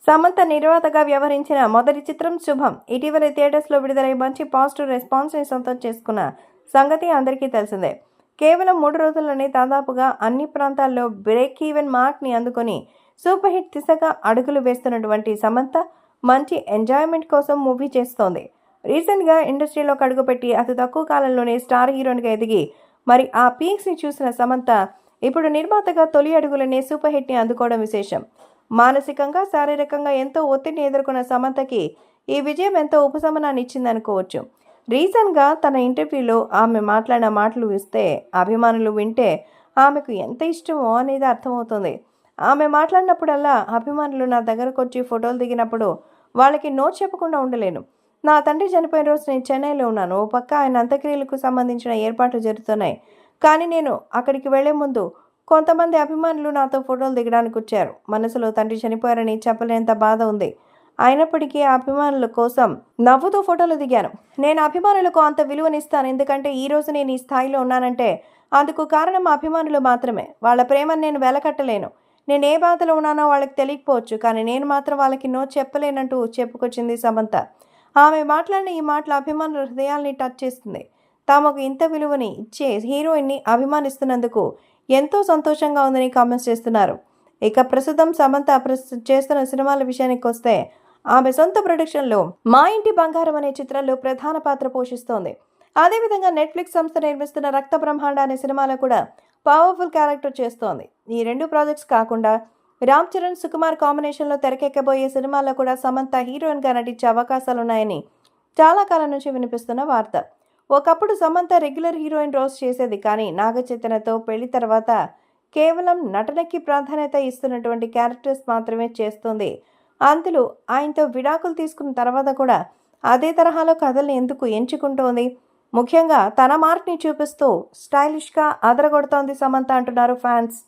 సమంత నిర్మాతగా వ్యవహరించిన మొదటి చిత్రం శుభం ఇటీవల థియేటర్స్లో విడుదలై మంచి పాజిటివ్ రెస్పాన్స్ని సొంతం చేసుకున్న సంగతి అందరికీ తెలిసిందే. కేవలం 3 రోజుల్లోనే దాదాపుగా అన్ని ప్రాంతాల్లో బ్రేక్ ఈవెన్ మార్క్ని అందుకొని సూపర్ హిట్ దిశగా అడుగులు వేస్తున్నటువంటి సమంత మంచి ఎంజాయ్మెంట్ కోసం మూవీ చేస్తోంది. రీసెంట్గా ఇండస్ట్రీలోకి అడుగుపెట్టి అతి తక్కువ కాలంలోనే స్టార్ హీరోయిన్గా ఎదిగి మరి ఆ పీక్స్ని చూసిన సమంత ఇప్పుడు నిర్మాతగా తొలి అడుగులనే సూపర్ హిట్ని అందుకోవడం విశేషం. మానసికంగా శారీరకంగా ఎంతో ఒత్తిడిని ఎదుర్కొన్న సమంతకి ఈ విజయం ఎంతో ఉపశమనాన్ని ఇచ్చిందనుకోవచ్చు. రీసెంట్గా తన ఇంటర్వ్యూలో ఆమె మాట్లాడిన మాటలు ఇస్తే అభిమానులు వింటే ఆమెకు ఎంత ఇష్టమో అనేది అర్థమవుతుంది. ఆమె మాట్లాడినప్పుడల్లా అభిమానులు నా దగ్గరకు వచ్చి ఫోటోలు దిగినప్పుడు వాళ్ళకి నో చెప్పకుండా ఉండలేను. నా తండ్రి చనిపోయిన రోజు నేను చెన్నైలో ఉన్నాను. ఓ పక్క ఆయన అంత్యక్రియలకు సంబంధించిన ఏర్పాట్లు జరుగుతున్నాయి. కానీ నేను అక్కడికి వెళ్లే ముందు కొంతమంది అభిమానులు నాతో ఫోటోలు దిగడానికి వచ్చారు. మనసులో తండ్రి చనిపోయారని చెప్పలేనంత బాధ ఉంది. అయినప్పటికీ ఆ అభిమానుల కోసం నవ్వుతూ ఫోటోలు దిగాను. నేను అభిమానులకు అంత విలువనిస్తాను. ఎందుకంటే ఈ రోజు నేను ఈ స్థాయిలో ఉన్నానంటే అందుకు కారణం అభిమానులు మాత్రమే. వాళ్ళ ప్రేమను నేను వెలకట్టలేను. నేను ఏ బాధలో ఉన్నానో వాళ్ళకి తెలియకపోవచ్చు, కానీ నేను మాత్రం వాళ్ళకి నో చెప్పలేనంటూ చెప్పుకొచ్చింది సమంత. ఆమె మాట్లాడిన ఈ మాటలు అభిమానుల హృదయాల్ని టచ్ చేస్తుంది. తామకు ఇంత విలువని ఇచ్చే హీరోయిన్ని అభిమానిస్తున్నందుకు ఎంతో సంతోషంగా ఉందని కామెంట్స్ చేస్తున్నారు. ఇక ప్రస్తుతం సమంత చేస్తున్న సినిమాల విషయానికి వస్తే ఆమె సొంత ప్రొడక్షన్లో మా ఇంటి బంగారం అనే చిత్రంలో ప్రధాన పాత్ర పోషిస్తోంది. అదేవిధంగా నెట్ఫ్లిక్స్ సంస్థ నిర్మిస్తున్న రక్త బ్రహ్మాండ అనే సినిమాలో కూడా పవర్ఫుల్ క్యారెక్టర్ చేస్తోంది. ఈ 2 ప్రాజెక్ట్స్ కాకుండా రామ్ చరణ్, సుకుమార్ కాంబినేషన్లో తెరకెక్కబోయే సినిమాల్లో కూడా సమంత హీరోయిన్గా నటించే అవకాశాలున్నాయని చాలా కాలం నుంచి వినిపిస్తున్న వార్త. ఒకప్పుడు సమంత రెగ్యులర్ హీరోయిన్ రోల్స్ చేసేది, కానీ నాగ చైతన్యతో పెళ్లి తర్వాత కేవలం నటనకి ప్రాధాన్యత ఇస్తున్నటువంటి క్యారెక్టర్స్ మాత్రమే చేస్తుంది. అందులో ఆయనతో విడాకులు తీసుకున్న తర్వాత కూడా అదే తరహాలో కథల్ని ఎందుకు ఎంచుకుంటోంది? ముఖ్యంగా తన మార్క్ని చూపిస్తూ స్టైలిష్గా అదరగొడుతోంది సమంత అంటున్నారు ఫ్యాన్స్.